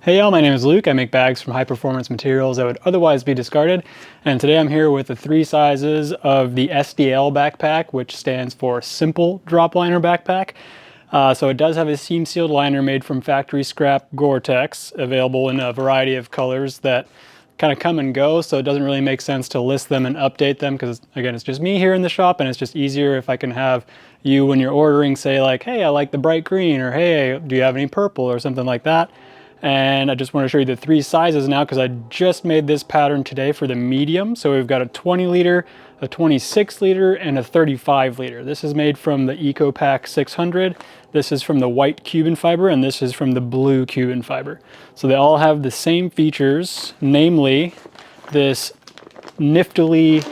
Hey y'all, my name is Luke. I make bags from high performance materials that would otherwise be discarded. And today I'm here with the 3 sizes of the SDL backpack, which stands for Simple Drop Liner Backpack. So it does have a seam sealed liner made from factory scrap Gore-Tex, available in a variety of colors that kind of come and go. So it doesn't really make sense to list them and update them because, again, it's just me here in the shop, and it's just easier if I can have you, when you're ordering, say like, hey, I like the bright green, or hey, do you have any purple, or something like that. And I just want to show you the 3 sizes now because I just made this pattern today for the medium. So we've got a 20 liter, a 26 liter, and a 35 liter. This is made from the EcoPack 600. This is from the white Cuban fiber, and this is from the blue Cuban fiber. So they all have the same features, namely this niftily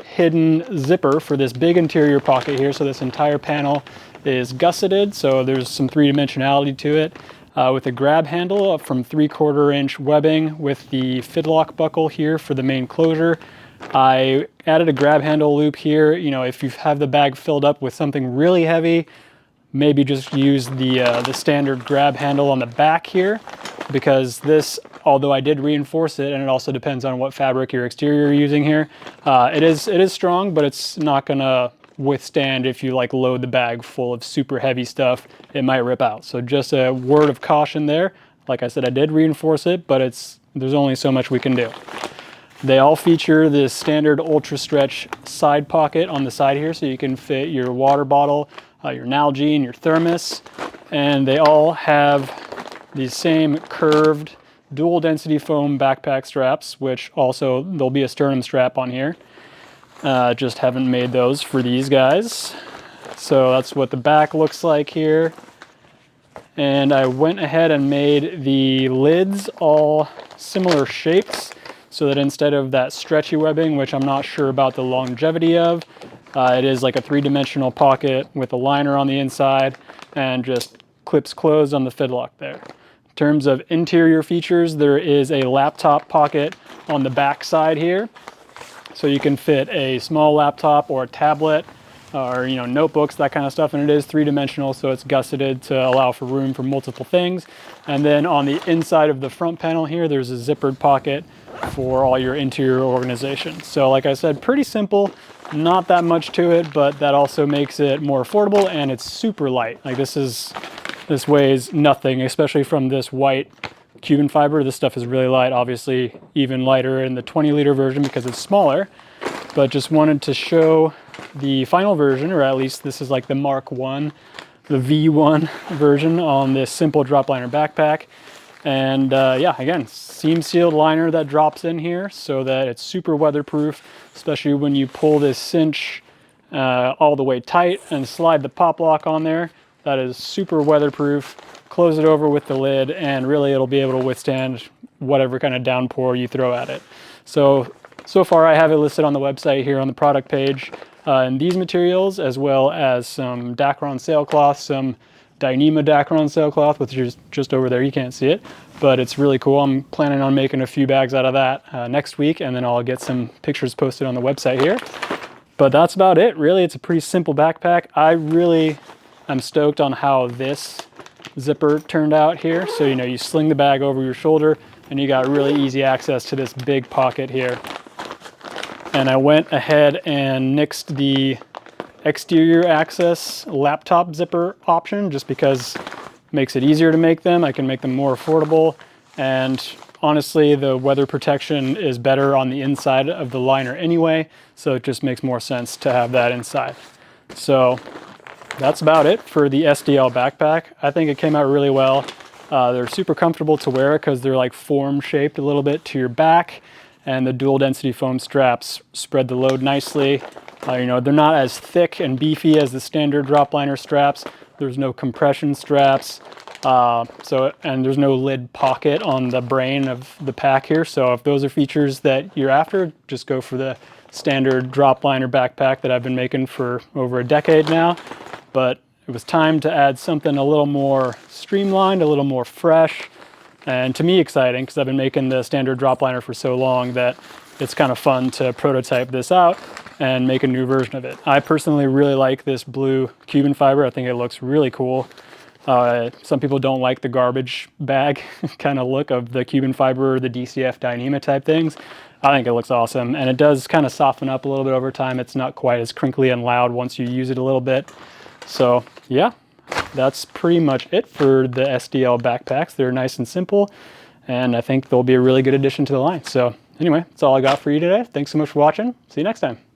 hidden zipper for this big interior pocket here. So this entire panel is gusseted, so there's some 3-dimensionality to it. With a grab handle from 3/4 inch webbing with the fidlock buckle here for the main closure. I added a grab handle loop here. You know, if you have the bag filled up with something really heavy, maybe just use the standard grab handle on the back here, because this, although I did reinforce it, and it also depends on what fabric your exterior you're using here, it is strong, but it's not gonna withstand if you like load the bag full of super heavy stuff. It might rip out. So just a word of caution there. Like I said, I did reinforce it, but there's only so much we can do. They all feature this standard ultra stretch side pocket on the side here, so you can fit your water bottle, your Nalgene, your thermos, and they all have these same curved dual density foam backpack straps, which also there'll be a sternum strap on here. Just haven't made those for these guys. So that's what the back looks like here. And I went ahead and made the lids all similar shapes, so that instead of that stretchy webbing, which I'm not sure about the longevity of, it is like a 3-dimensional pocket with a liner on the inside and just clips closed on the fidlock there. In terms of interior features, there is a laptop pocket on the back side here. So you can fit a small laptop or a tablet or notebooks, that kind of stuff, and it is 3-dimensional, so it's gusseted to allow for room for multiple things. And then on the inside of the front panel here, there's a zippered pocket for all your interior organization. So like I said, pretty simple, not that much to it, but that also makes it more affordable, and it's super light. Like this weighs nothing, especially from this white Cuban fiber. This stuff is really light, obviously even lighter in the 20 liter version because it's smaller, but just wanted to show the final version, or at least this is like the Mark 1, the V1 version on this simple drop liner backpack. And yeah, again, seam sealed liner that drops in here so that it's super weatherproof, especially when you pull this cinch all the way tight and slide the pop lock on there. That is super weatherproof. Close it over with the lid, and really it'll be able to withstand whatever kind of downpour you throw at it. So far I have it listed on the website here on the product page. And these materials, as well as some Dacron sailcloth, some Dyneema Dacron sailcloth, which is just over there, you can't see it, but it's really cool. I'm planning on making a few bags out of that next week, and then I'll get some pictures posted on the website here. But that's about it, really. It's a pretty simple backpack. I really am stoked on how this zipper turned out here. So you sling the bag over your shoulder, and you got really easy access to this big pocket here. And I went ahead and nixed the exterior access laptop zipper option just because it makes it easier to make them. I can make them more affordable, and honestly the weather protection is better on the inside of the liner anyway, so it just makes more sense to have that inside. So that's about it for the SDL backpack. I think it came out really well. They're super comfortable to wear because they're like form shaped a little bit to your back, and the dual density foam straps spread the load nicely. They're not as thick and beefy as the standard drop liner straps. There's no compression straps, and there's no lid pocket on the brain of the pack here. So if those are features that you're after, just go for the standard drop liner backpack that I've been making for over a decade now. But it was time to add something a little more streamlined, a little more fresh, and to me exciting, because I've been making the standard drop liner for so long that it's kind of fun to prototype this out and make a new version of it. I personally really like this blue Cuban fiber. I think it looks really cool. Some people don't like the garbage bag kind of look of the Cuban fiber or the DCF Dyneema type things. I think it looks awesome, and it does kind of soften up a little bit over time. It's not quite as crinkly and loud once you use it a little bit. So yeah, that's pretty much it for the SDL backpacks. They're nice and simple, and I think they'll be a really good addition to the line. So anyway, that's all I got for you today. Thanks so much for watching. See you next time.